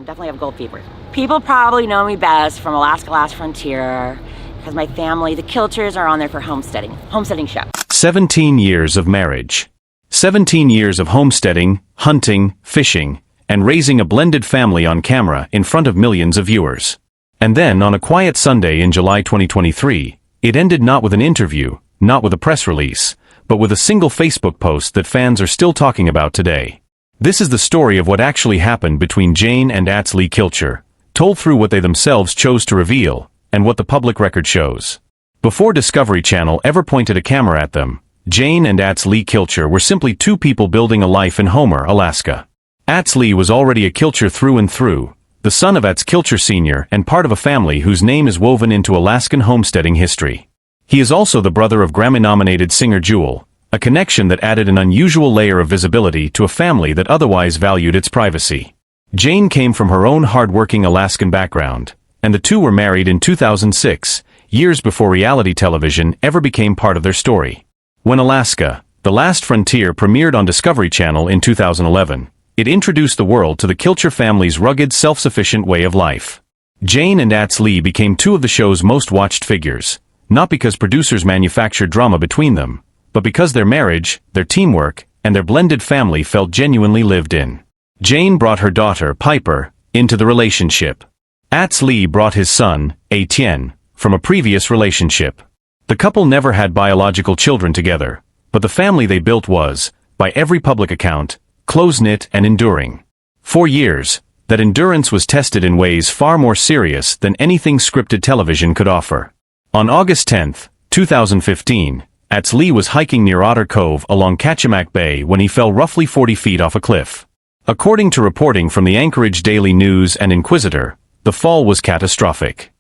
definitely have gold fever. People probably know me best from Alaska Last Frontier because my family, the Kilchers, are on there for homesteading show. 17 years of marriage. 17 years of homesteading, hunting, fishing, and raising a blended family on camera in front of millions of viewers. And then, on a quiet Sunday in July 2023, it ended not with an interview, not with a press release, but with a single Facebook post that fans are still talking about today. This is the story of what actually happened between Jane and Lee Kilcher, told through what they themselves chose to reveal, and what the public record shows. Before Discovery Channel ever pointed a camera at them, Jane and Lee Kilcher were simply two people building a life in Homer, Alaska. Lee was already a Kilcher through and through, the son of Kilcher Sr. and part of a family whose name is woven into Alaskan homesteading history. He is also the brother of Grammy-nominated singer Jewel, a connection that added an unusual layer of visibility to a family that otherwise valued its privacy. Jane came from her own hard-working Alaskan background, and the two were married in 2006, years before reality television ever became part of their story. When Alaska, The Last Frontier premiered on Discovery Channel in 2011, it introduced the world to the Kilcher family's rugged, self-sufficient way of life. Jane and Lee became two of the show's most watched figures, not because producers manufactured drama between them, but because their marriage, their teamwork, and their blended family felt genuinely lived in. Jane brought her daughter, Piper, into the relationship. Lee brought his son, Etienne, from a previous relationship. The couple never had biological children together, but the family they built was, by every public account, close-knit and enduring. For years, that endurance was tested in ways far more serious than anything scripted television could offer. On August 10, 2015, Lee was hiking near Otter Cove along Kachemak Bay when he fell roughly 40 feet off a cliff. According to reporting from the Anchorage Daily News and Inquisitor, the fall was catastrophic.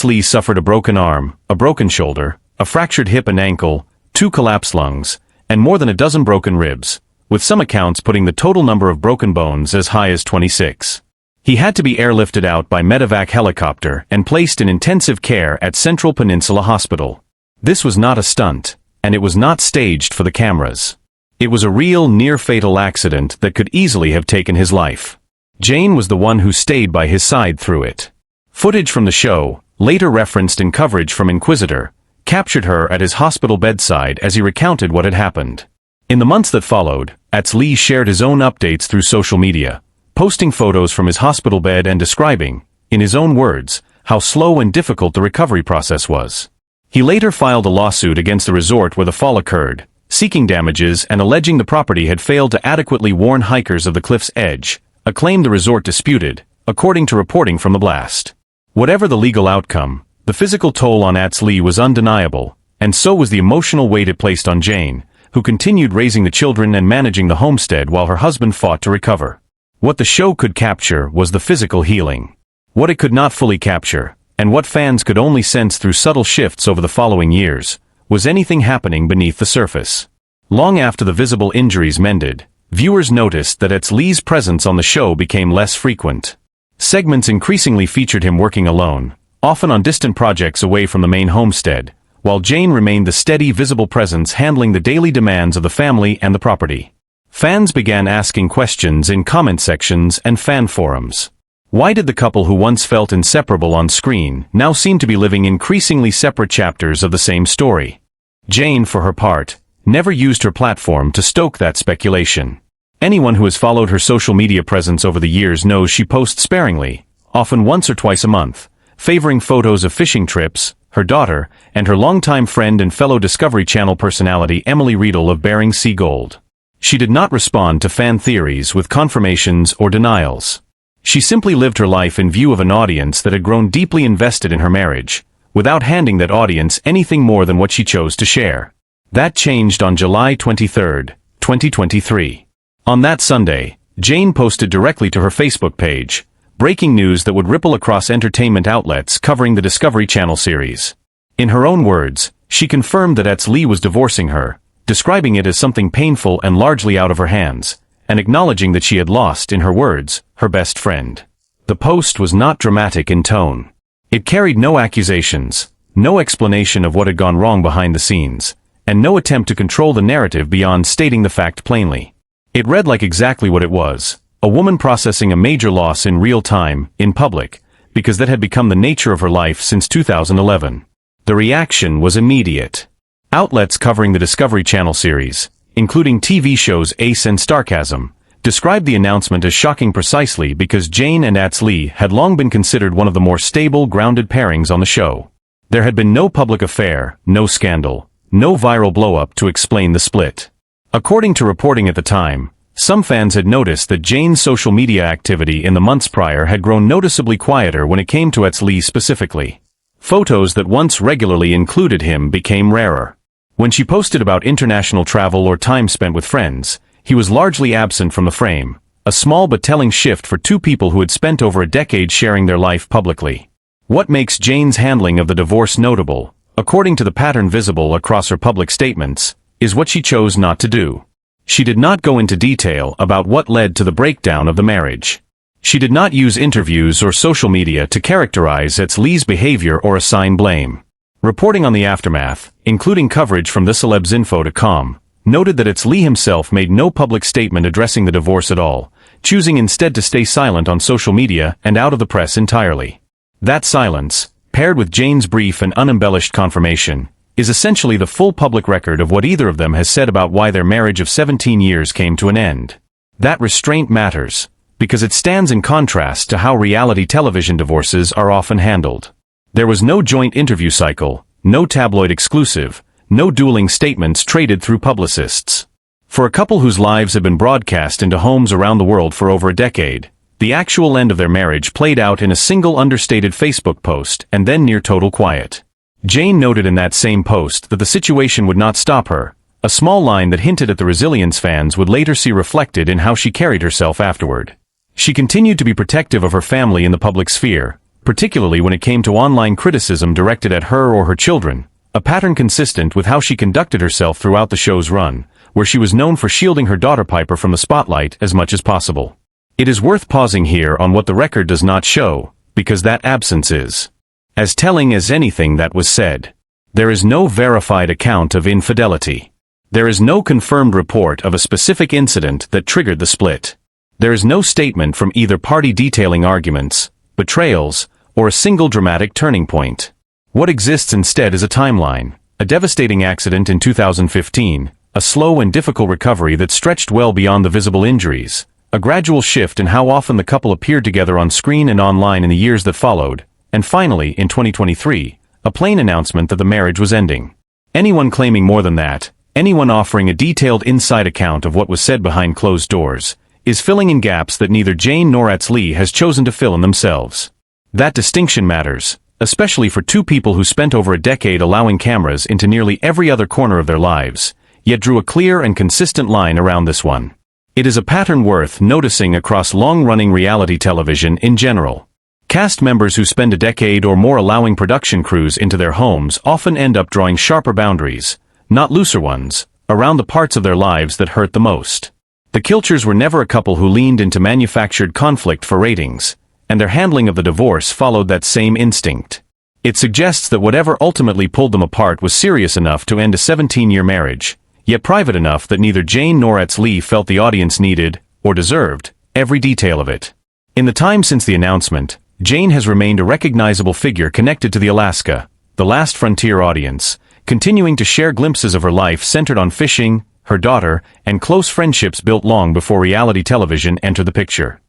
Lee suffered a broken arm, a broken shoulder, a fractured hip and ankle, 2 collapsed lungs, and more than a dozen broken ribs, with some accounts putting the total number of broken bones as high as 26. He had to be airlifted out by medevac helicopter and placed in intensive care at Central Peninsula Hospital. This was not a stunt, and it was not staged for the cameras. It was a real near-fatal accident that could easily have taken his life. Jane was the one who stayed by his side through it. Footage from the show, later referenced in coverage from Inquisitor, captured her at his hospital bedside as he recounted what had happened. In the months that followed, Lee shared his own updates through social media, posting photos from his hospital bed and describing, in his own words, how slow and difficult the recovery process was. He later filed a lawsuit against the resort where the fall occurred, seeking damages and alleging the property had failed to adequately warn hikers of the cliff's edge, a claim the resort disputed, according to reporting from the blast. Whatever the legal outcome, the physical toll on Lee was undeniable, and so was the emotional weight it placed on Jane, who continued raising the children and managing the homestead while her husband fought to recover. What the show could capture was the physical healing. What it could not fully capture, and what fans could only sense through subtle shifts over the following years, was anything happening beneath the surface. Long after the visible injuries mended, viewers noticed that Lee's presence on the show became less frequent. Segments increasingly featured him working alone, often on distant projects away from the main homestead, while Jane remained the steady, visible presence handling the daily demands of the family and the property. Fans began asking questions in comment sections and fan forums. Why did the couple who once felt inseparable on screen now seem to be living increasingly separate chapters of the same story? Jane, for her part, never used her platform to stoke that speculation. Anyone who has followed her social media presence over the years knows she posts sparingly, often once or twice a month, favoring photos of fishing trips, her daughter, and her longtime friend and fellow Discovery Channel personality Emily Riedel of Bering Sea Gold. She did not respond to fan theories with confirmations or denials. She simply lived her life in view of an audience that had grown deeply invested in her marriage, without handing that audience anything more than what she chose to share. That changed on July 23, 2023. On that Sunday, Jane posted directly to her Facebook page, breaking news that would ripple across entertainment outlets covering the Discovery Channel series. In her own words, she confirmed that Lee was divorcing her, describing it as something painful and largely out of her hands, and acknowledging that she had lost, in her words, her best friend. The post was not dramatic in tone. It carried no accusations, no explanation of what had gone wrong behind the scenes, and no attempt to control the narrative beyond stating the fact plainly. It read like exactly what it was, a woman processing a major loss in real time, in public, because that had become the nature of her life since 2011. The reaction was immediate. Outlets covering the Discovery Channel series, including TV shows Ace and Starcasm, described the announcement as shocking precisely because Jane and Lee had long been considered one of the more stable, grounded pairings on the show. There had been no public affair, no scandal, no viral blow-up to explain the split. According to reporting at the time, some fans had noticed that Jane's social media activity in the months prior had grown noticeably quieter when it came to Lee specifically. Photos that once regularly included him became rarer. When she posted about international travel or time spent with friends, he was largely absent from the frame, a small but telling shift for two people who had spent over a decade sharing their life publicly. What makes Jane's handling of the divorce notable, according to the pattern visible across her public statements, is what she chose not to do. She did not go into detail about what led to the breakdown of the marriage. She did not use interviews or social media to characterize Lee's behavior or assign blame. Reporting on the aftermath, including coverage from TheCelebsInfo.com, noted that Lee himself made no public statement addressing the divorce at all, choosing instead to stay silent on social media and out of the press entirely. That silence, paired with Jane's brief and unembellished confirmation, is essentially the full public record of what either of them has said about why their marriage of 17 years came to an end. That restraint matters, because it stands in contrast to how reality television divorces are often handled. There was no joint interview cycle, no tabloid exclusive, no dueling statements traded through publicists. For a couple whose lives have been broadcast into homes around the world for over a decade, the actual end of their marriage played out in a single understated Facebook post and then near total quiet. Jane noted in that same post that the situation would not stop her, a small line that hinted at the resilience fans would later see reflected in how she carried herself afterward. She continued to be protective of her family in the public sphere, particularly when it came to online criticism directed at her or her children, a pattern consistent with how she conducted herself throughout the show's run, where she was known for shielding her daughter Piper from the spotlight as much as possible. It is worth pausing here on what the record does not show, because that absence is as telling as anything that was said. There is no verified account of infidelity. There is no confirmed report of a specific incident that triggered the split. There is no statement from either party detailing arguments, betrayals, or a single dramatic turning point. What exists instead is a timeline, a devastating accident in 2015, a slow and difficult recovery that stretched well beyond the visible injuries, a gradual shift in how often the couple appeared together on screen and online in the years that followed, and finally, in 2023, a plain announcement that the marriage was ending. Anyone claiming more than that, anyone offering a detailed inside account of what was said behind closed doors, is filling in gaps that neither Jane nor Lee has chosen to fill in themselves. That distinction matters, especially for two people who spent over a decade allowing cameras into nearly every other corner of their lives, yet drew a clear and consistent line around this one. It is a pattern worth noticing across long-running reality television in general. Cast members who spend a decade or more allowing production crews into their homes often end up drawing sharper boundaries, not looser ones, around the parts of their lives that hurt the most. The Kilchers were never a couple who leaned into manufactured conflict for ratings, and their handling of the divorce followed that same instinct. It suggests that whatever ultimately pulled them apart was serious enough to end a 17-year marriage, yet private enough that neither Jane nor Lee felt the audience needed, or deserved, every detail of it. In the time since the announcement, Jane has remained a recognizable figure connected to the Alaska, the last frontier audience, continuing to share glimpses of her life centered on fishing, her daughter, and close friendships built long before reality television entered the picture.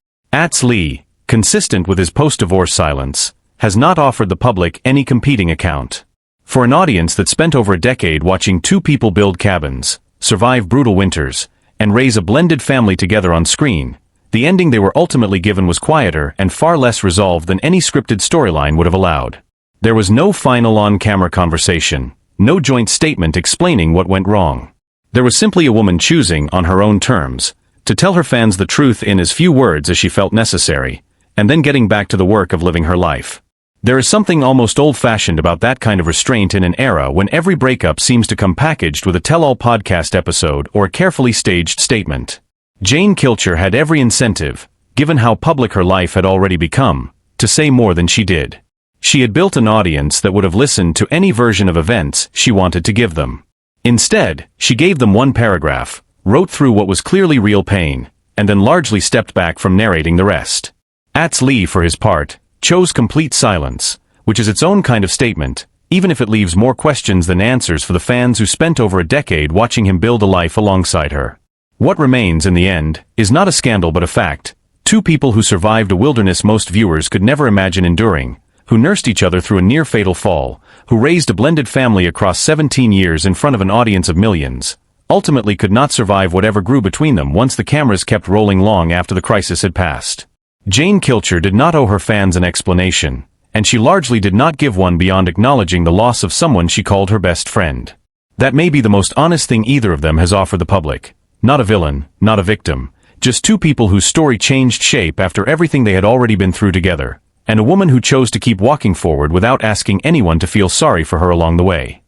Lee, consistent with his post-divorce silence, has not offered the public any competing account. For an audience that spent over a decade watching two people build cabins, survive brutal winters, and raise a blended family together on screen, the ending they were ultimately given was quieter and far less resolved than any scripted storyline would have allowed. There was no final on-camera conversation, no joint statement explaining what went wrong. There was simply a woman choosing, on her own terms, to tell her fans the truth in as few words as she felt necessary, and then getting back to the work of living her life. There is something almost old-fashioned about that kind of restraint in an era when every breakup seems to come packaged with a tell-all podcast episode or a carefully staged statement. Jane Kilcher had every incentive, given how public her life had already become, to say more than she did. She had built an audience that would have listened to any version of events she wanted to give them. Instead, she gave them one paragraph, wrote through what was clearly real pain, and then largely stepped back from narrating the rest. Lee, for his part, chose complete silence, which is its own kind of statement, even if it leaves more questions than answers for the fans who spent over a decade watching him build a life alongside her. What remains, in the end, is not a scandal but a fact. Two people who survived a wilderness most viewers could never imagine enduring, who nursed each other through a near-fatal fall, who raised a blended family across 17 years in front of an audience of millions, ultimately could not survive whatever grew between them once the cameras kept rolling long after the crisis had passed. Jane Kilcher did not owe her fans an explanation, and she largely did not give one beyond acknowledging the loss of someone she called her best friend. That may be the most honest thing either of them has offered the public. Not a villain, not a victim, just two people whose story changed shape after everything they had already been through together, and a woman who chose to keep walking forward without asking anyone to feel sorry for her along the way.